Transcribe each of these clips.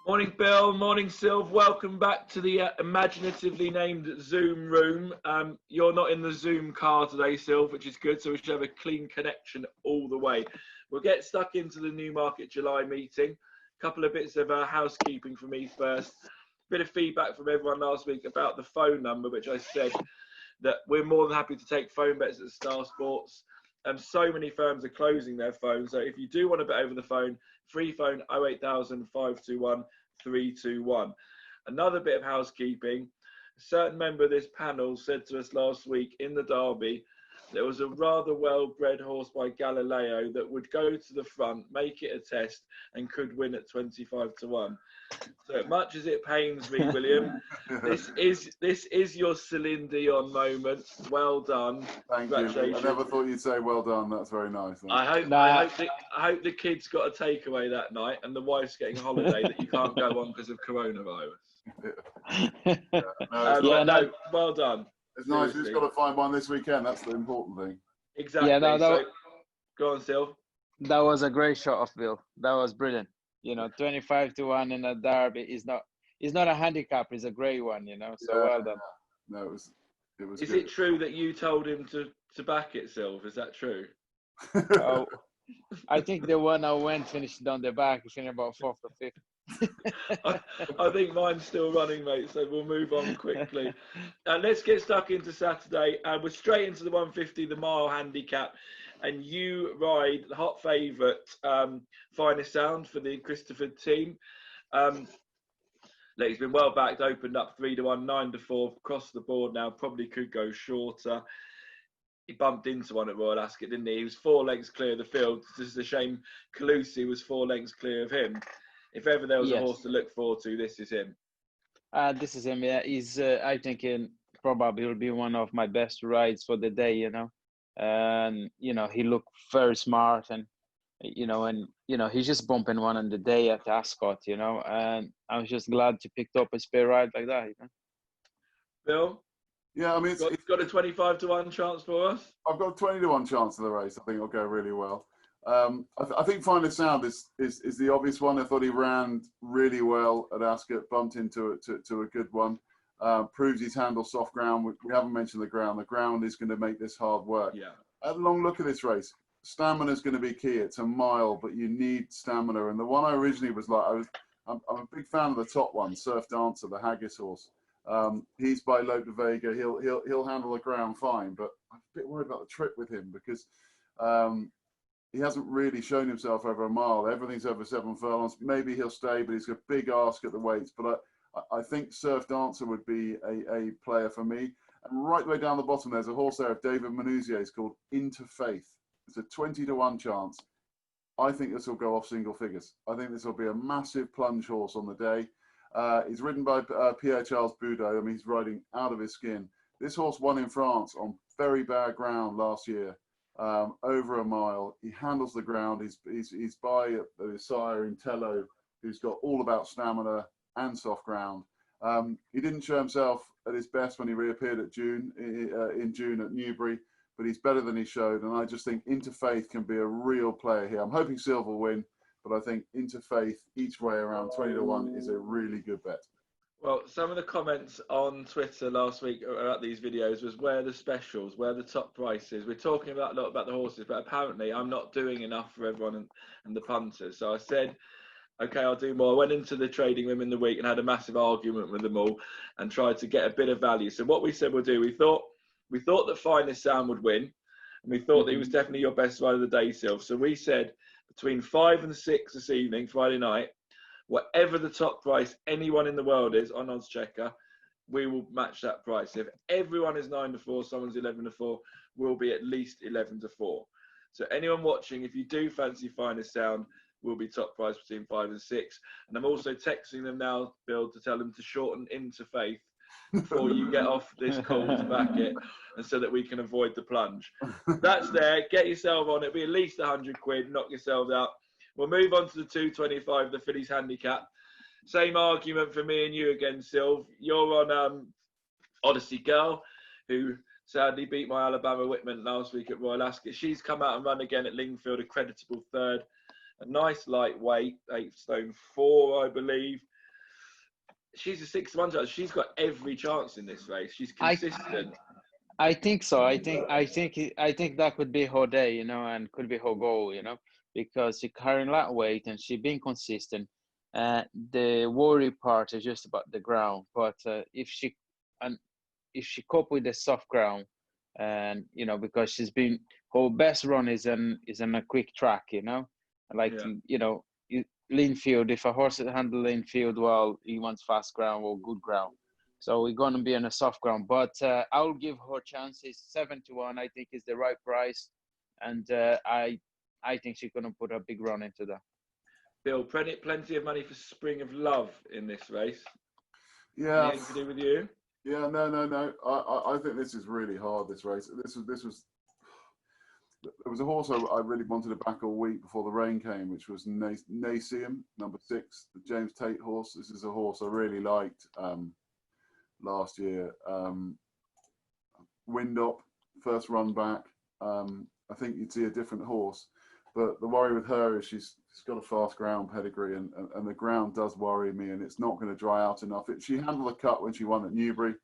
Morning, Bill. Morning, Sylv. Welcome back to the imaginatively named Zoom room. You're not in the Zoom car today, Sylv, which is good, so we should have a clean connection all the way. We'll get stuck into the Newmarket July meeting. A couple of bits of housekeeping for me first. Bit of feedback from everyone last week about the phone number, which I said that we're more than happy to take phone bets at Star Sports. So many firms are closing their phones, so if you do want to bet over the phone, free phone 08000 521 321. Another bit of housekeeping. A certain member of this panel said to us last week in the Derby there was a rather well-bred horse by Galileo that would go to the front, make it a test, and could win at 25 to 1. So much as it pains me, William, this is your Celine Dion moment. Well done. Thank you. I never thought you'd say well done. That's very nice. I hope the kids got a takeaway that night, and the wife's getting a holiday that you can't go on because of coronavirus. Well done. It's nice. Who's got to find one this weekend? That's the important thing. Exactly. Yeah, so, go on, Sil. That was a great shot of Bill. That was brilliant. 25 to 1 in a derby is not a handicap. It's a great one. So well done. No, it was. Is it true that you told him to back it, Sylv? Is that true? Oh, I think the one I went finished on the back, finished about 4th or 5th. I think mine's still running, mate, so we'll move on quickly. Let's get stuck into Saturday. We're straight into the 150, the mile handicap, and you ride the hot favourite, Finest Sound for the Christopher team. He's been well backed, opened up 3 to 1, 9 to 4, across the board now, probably could go shorter. He bumped into one at Royal Ascot, didn't he? He was 4 lengths clear of the field. It's just a shame Calusi was 4 lengths clear of him. If ever there was a horse to look forward to, this is him. This is him, yeah. He's, I think, probably will be one of my best rides for the day, And, he looked very smart and, he's just bumping one on the day at Ascot, And I was just glad to pick up a spare ride like that, Bill? Yeah, I mean, it's got a 25 to 1 chance for us. I've got a 20 to 1 chance of the race. I think it'll go really well. I think Finest Sound is the obvious one. I thought he ran really well at Ascot, bumped into a good one. Proves he's handled soft ground. We haven't mentioned the ground. The ground is going to make this hard work. Yeah. Have a long look at this race. Stamina is going to be key. It's a mile, but you need stamina. And the one I originally was like, I'm a big fan of the top one, Surf Dancer, the Haggis horse. He's by Lope de Vega. He'll handle the ground fine, but I'm a bit worried about the trip with him because he hasn't really shown himself over a mile. Everything's over 7 furlongs. Maybe he'll stay, but he's got a big ask at the weights. But I think Surf Dancer would be a player for me. And right the way down the bottom, there's a horse there of David Manuzier's called Interfaith. It's a 20 to 1 chance. I think this will go off single figures. I think this will be a massive plunge horse on the day. He's ridden by Pierre-Charles Boudot. I mean, he's riding out of his skin. This horse won in France on very bad ground last year, over a mile. He handles the ground. He's by his sire in Tello, who's got all about stamina and soft ground. He didn't show himself at his best when he reappeared in June at Newbury, but he's better than he showed. And I just think Interfaith can be a real player here. I'm hoping Silver will win, but I think Interfaith each way around 20 to 1 is a really good bet. Well, some of the comments on Twitter last week about these videos was where the specials, where the top prices. We're talking a lot about the horses, but apparently I'm not doing enough for everyone and the punters. So I said, okay, I'll do more. I went into the trading room in the week and had a massive argument with them all and tried to get a bit of value. So what we said we'll do, we thought that Finest Sound would win, and we thought that he was definitely your best ride of the day, Sylv. So we said between 5 and 6 this evening, Friday night, whatever the top price anyone in the world is on Odds Checker, we will match that price. If everyone is 9 to 4, someone's 11 to 4, we'll be at least 11 to 4. So anyone watching, if you do fancy Finest Sound, will be top price between 5 and 6. And I'm also texting them now, Bill, to tell them to shorten Interfaith before you get off this call to back it, and so that we can avoid the plunge. That's there. Get yourself on. It'll be at least 100 quid. Knock yourselves out. We'll move on to the 225, the Fillies handicap. Same argument for me and you again, Sylv. You're on Odyssey Girl, who sadly beat my Alabama Whitman last week at Royal Ascot. She's come out and run again at Lingfield, a creditable third. a nice lightweight, 8 stone 4, I believe. She's a 6-1 judge. She's got every chance in this race. She's consistent. I think so. I think that could be her day, and could be her goal, because she carrying lightweight and she being consistent. The worry part is just about the ground, but if she cope with the soft ground, and because she's been, her best run is in a quick track, like Linfield. If a horse handle Linfield well, he wants fast ground or good ground. So we're going to be on a soft ground, but I'll give her chances. 7-1, I think, is the right price, and I think she's going to put a big run into that. Bill, plenty of money for Spring of Love in this race. Yeah. Anything to do with you? Yeah, no. I think this is really hard. This race. There was a horse I really wanted to back all week before the rain came, which was Naseum, number 6, the James Tate horse. This is a horse I really liked last year. Wind up, first run back. I think you'd see a different horse, but the worry with her is she's got a fast ground pedigree, and the ground does worry me, and it's not going to dry out enough. She handled the cut when she won at Newbury.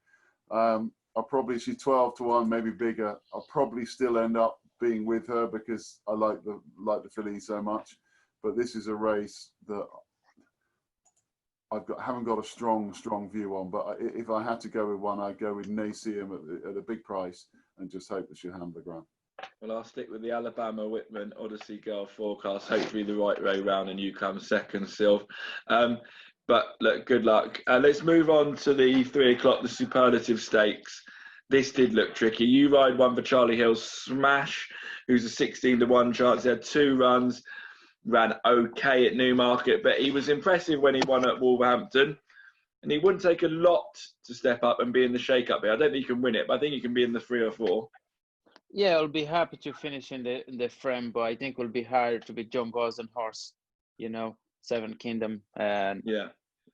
She's 12-1, maybe bigger. I'll probably still end up being with her because I like the filly so much. But this is a race that haven't got a strong view on. But if I had to go with one, I'd go with Naseum at a big price and just hope that she'll handle the ground. Well, I'll stick with the Alabama Whitman Odyssey Girl forecast. Hopefully the right way round and you come second, Sylv. But look, good luck. Let's move on to the 3 o'clock, the Superlative Stakes. This did look tricky. You ride one for Charlie Hill's Smash, who's a 16-1 chance. He had 2 runs, ran okay at Newmarket, but he was impressive when he won at Wolverhampton. And he wouldn't take a lot to step up and be in the shake-up here. I don't think he can win it, but I think he can be in the 3 or 4. Yeah, I'll be happy to finish in the frame, but I think it'll be hard to be John Gosden horse, Seven Kingdom. And yeah,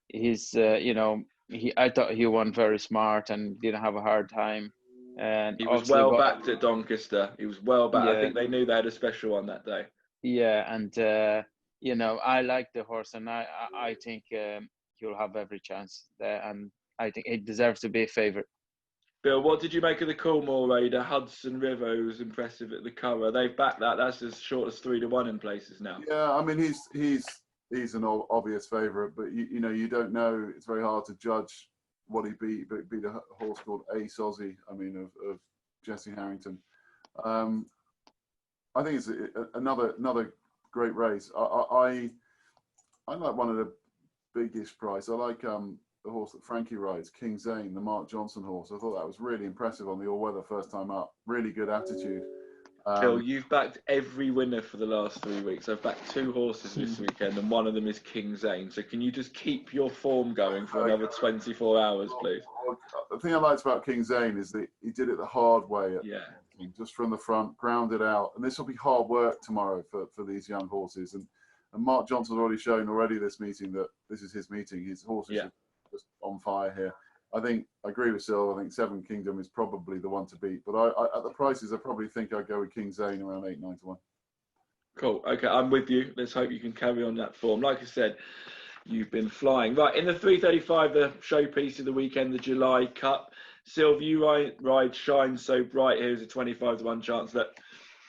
he's, I thought he won very smart and didn't have a hard time. And he was well backed at Doncaster. He was well backed. Yeah. I think they knew they had a special one that day. Yeah, and I like the horse, and I think he'll have every chance there, and I think he deserves to be a favourite. Bill, what did you make of the Coolmore Raider, Hudson River, who was impressive at the cover? They've backed that. That's as short as 3-1 in places now. Yeah, I mean he's an obvious favourite, but you don't know. It's very hard to judge what he beat. But beat a horse called Ace Aussie. Of Jesse Harrington. I think it's another great race. I like one of the biggest price. I like the horse that Frankie rides, King Zane, the Mark Johnson horse. I thought that was really impressive on the all-weather first time up. Really good attitude. Bill, you've backed every winner for the last 3 weeks. I've backed 2 horses this weekend, and one of them is King Zane. So can you just keep your form going for another 24 hours, please? The thing I liked about King Zane is that he did it the hard way. Just from the front, grounded out. And this will be hard work tomorrow for these young horses. And Mark Johnson's already shown this meeting that this is his meeting. His horses are just on fire here. I agree with Sil. I think Seven Kingdom is probably the one to beat. But at the prices, I probably think I'd go with King Zane around 8-9-1. Cool. Okay, I'm with you. Let's hope you can carry on that form. Like I said, you've been flying. Right, in the 3:35, the showpiece of the weekend, the July Cup. Sylv, you ride Shine So Bright here. Is a 25-1 chance that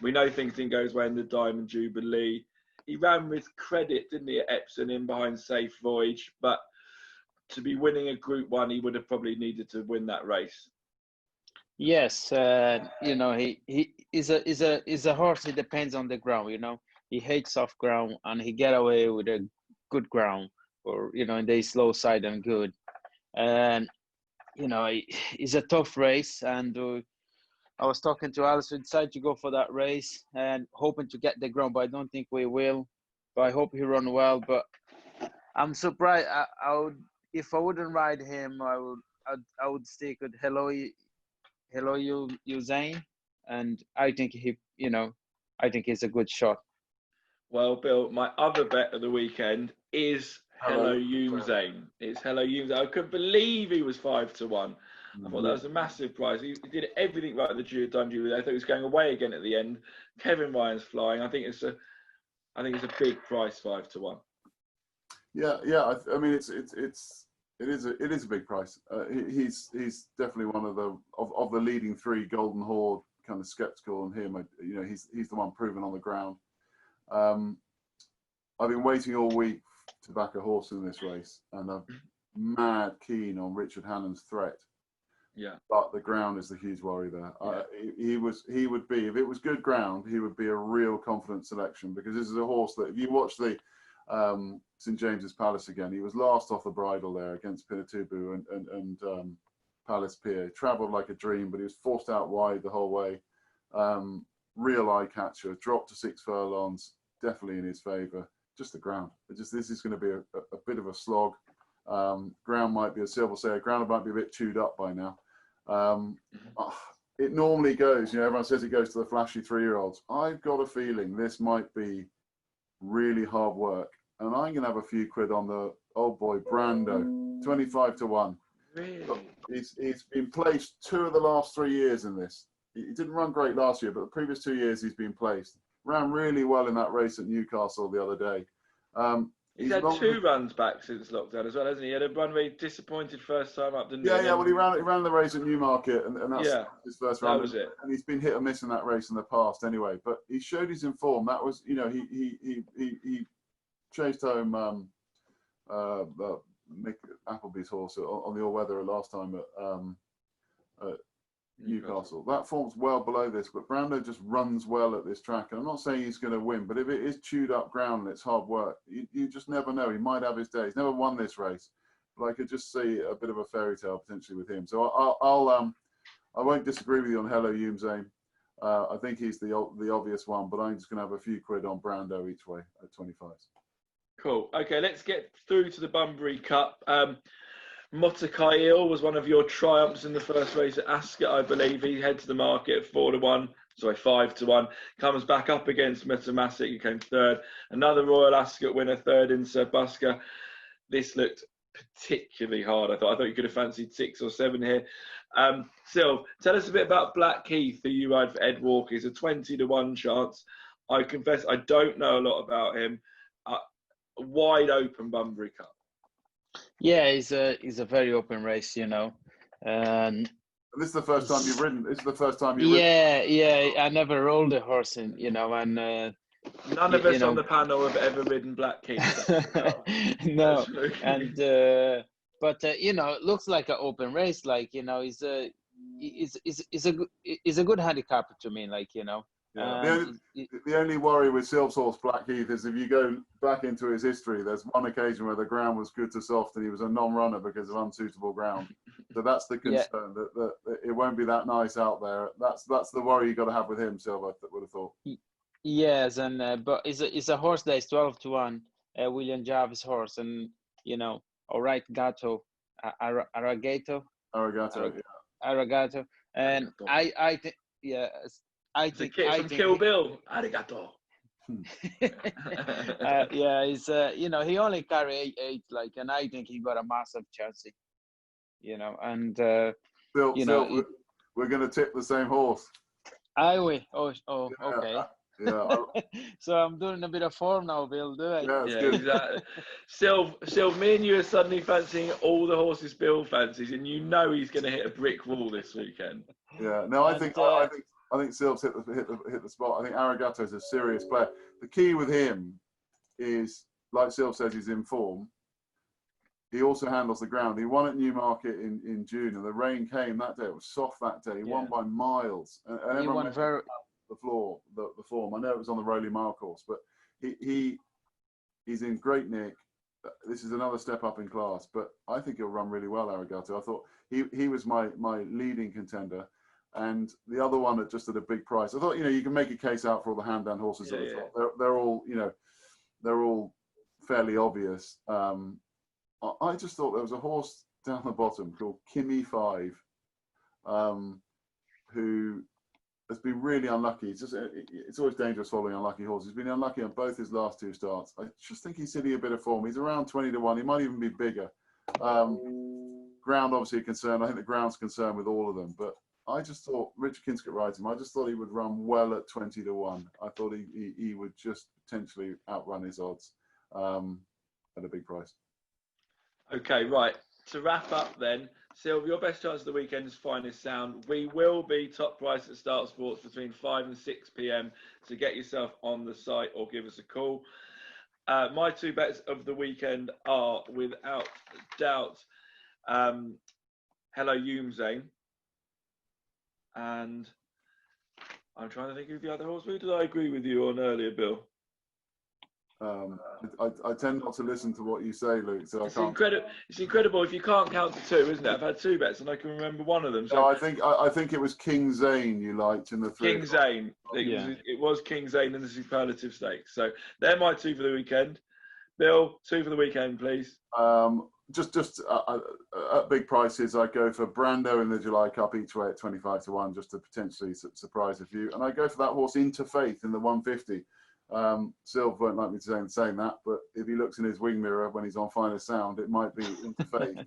we know things didn't go his way in the Diamond Jubilee. He ran with credit, didn't he, at Epsom in behind Safe Voyage, but to be winning a Group 1, he would have probably needed to win that race. Yes, he is a horse. He depends on the ground. He hates soft ground, and he get away with a good ground, or in the slow side and good. And it's a tough race. And I was talking to Alice. We decided to go for that race and hoping to get the ground, but I don't think we will. But I hope he run well. But I'm surprised. I would. If I wouldn't ride him, I would stick with Hello You Zane, and I think I think he's a good shot. Well, Bill, my other bet of the weekend is Hello You Zane. It's Hello You Zane. I couldn't believe he was 5-1. I thought that was a massive prize. He did everything right at the Diamond Jubilee. I thought he was going away again at the end. Kevin Ryan's flying. I think it's I think it's a big price, 5 to 1. Yeah, yeah. I mean, it is a big price. He's definitely one of the leading three. Golden Horde, kind of skeptical on him. You know, he's the one proven on the ground. I've been waiting all week to back a horse in this race, and I'm mad keen on Richard Hannon's Threat. Yeah. But the ground is the huge worry there. Yeah. He would be, if it was good ground, he would be a real confident selection, because this is a horse that, if you watch the St James's Palace again, he was last off the bridle there against Pinatubo and Palace Pier. Travelled like a dream, but he was forced out wide the whole way. Real eye catcher, dropped to 6 furlongs, definitely in his favour. Just the ground. This is going to be a bit of a slog. Ground might be, as Silver said, ground might be a bit chewed up by now. It normally goes, you know, everyone says it goes to the flashy 3-year-olds. I've got a feeling this might be really hard work, and I'm going to have a few quid on the old boy Brando, 25 to 1. Really? He's been placed 2 of the last 3 years in this. He didn't run great last year, but the previous 2 years he's been placed. Ran really well in that race at Newcastle the other day. He's had 2 runs back since lockdown as well, hasn't he? He had a run very disappointed first time up, didn't he? Yeah, well, he ran the race at Newmarket, and that's his first run. That was it. And he's been hit or miss in that race in the past, anyway. But he showed he's in form. That was, you know, he chased home Mick Appleby's horse on the all-weather last time at Newcastle. That form's well below this, but Brando just runs well at this track. And I'm not saying he's going to win, but if it is chewed up ground and it's hard work, you just never know. He might have his day. He's never won this race, but I could just see a bit of a fairy tale potentially with him. So I won't disagree with you on Hello Youmzain. I think he's the obvious one, but I'm just going to have a few quid on Brando each way at 25. Cool. Okay, let's get through to the Bunbury Cup. Motakail was one of your triumphs in the first race at Ascot, I believe. He heads to the market at 4 to 1. Sorry, 5 to 1. Comes back up against Metamassic, who came third. Another Royal Ascot winner, third in Sir Busker. This looked particularly hard. I thought you could have fancied 6 or 7 here. Sylv, tell us a bit about Black Heath, who you ride for Ed Walker. He's a 20 to 1 chance. I confess I don't know a lot about him. Wide open Bunbury Cup. Yeah, it's a very open race, you know. And this is the first time you've ridden. This is the first time you've ridden. Yeah. I never rolled a horse in, you know, and none of us on the panel have ever ridden Black Heath. No, and but you know, it looks like an open race. Like, you know, he's a good handicapper to me. Like, you know. Yeah. The only worry with Sylv's horse Black Heath is if you go back into his history, there's one occasion where the ground was good to soft and he was a non-runner because of unsuitable ground. So that's the concern, that it won't be that nice out there. That's the worry you got to have with him, Sylv, I would have thought. Yes, and but it's a horse that is 12 to 1, William Jarvis horse, and you know, all right, Gato, Aragato, and I think I think Kill Bill. Arigato. Yeah, he's you know, he only carry 8, like, and I think he got a massive chance, you know, and you know, we're going to tip the same horse. I will. Oh, okay. Yeah. So I'm doing a bit of form now, Bill. Do I? Yeah, good. Exactly. Sylv, me and you are suddenly fancying all the horses Bill fancies, and you know he's going to hit a brick wall this weekend. Yeah. No, I think Sylv's hit the spot. I think Arigato is a serious player. The key with him is, like Sylv says, he's in form. He also handles the ground. He won at Newmarket in June, and the rain came that day. It was soft that day. He won by miles. And he won very the form. I know it was on the Rowley Mile course, but he's in great nick. This is another step up in class, but I think he'll run really well, Arigato. I thought he was my leading contender. And the other one at a big price. I thought, you know, you can make a case out for all the hand-down horses at the top. They're all, you know, they're all fairly obvious. I just thought there was a horse down the bottom called Kimmy 5, who has been really unlucky. It's always dangerous following unlucky horses. He's been unlucky on both his last 2 starts. I just think he's sitting a bit of form. He's around 20 to 1. He might even be bigger. Ground obviously a concern. I think the ground's concerned with all of them, but I just thought Richard Kinscott rides him. I just thought he would run well at 20 to 1. I thought he would just potentially outrun his odds at a big price. Okay, right. To wrap up then, Sylv, your best chance of the weekend's finest sound. We will be top price at Start Sports between 5 and 6 p.m. So get yourself on the site or give us a call. My 2 bets of the weekend are, without doubt, Hello Youmzain. And I'm trying to think of the other horse. Who did I agree with you on earlier, Bill? I tend not to listen to what you say, Luke, so I can't. It's incredible if you can't count to 2, isn't it? I've had 2 bets and I can remember one of them. So no, I think it was King Zane you liked in the 3. King Zane. It was King Zane in the Superlative Stakes. So they're my 2 for the weekend. Bill, 2 for the weekend, please. Just at big prices, I go for Brando in the July Cup each way at 25 to 1, just to potentially surprise a few. And I go for that horse Interfaith in the 150. Sylv won't like me saying that, but if he looks in his wing mirror when he's on Finer Sound, it might be Interfaith.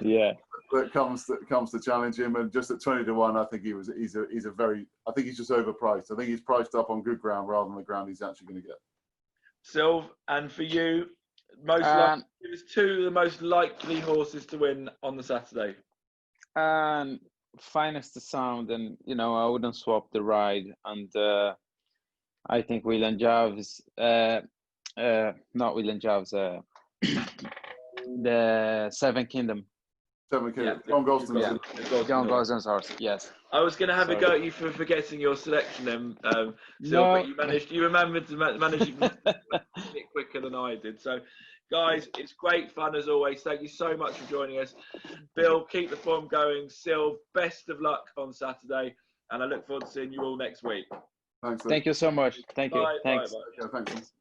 Yeah. That comes to challenge him, and just at 20 to 1, I think he's I think he's just overpriced. I think he's priced up on good ground rather than the ground he's actually going to get. Sylv, and for you, give us 2 of the most likely horses to win on the Saturday. Finest to sound, and I wouldn't swap the ride, and I think William Javes, not William Javes, the Seven Kingdom. John Gosden's John Gosden's horse, yes. I was going to have a go at you for forgetting your selection then, Sylv, but you remembered to manage it quicker than I did. So, guys, it's great fun as always. Thank you so much for joining us. Bill, keep the form going. Sylv, best of luck on Saturday, and I look forward to seeing you all next week. Thanks. Thank you so much. Thank you. Bye, Thanks. bye. Yeah, thanks.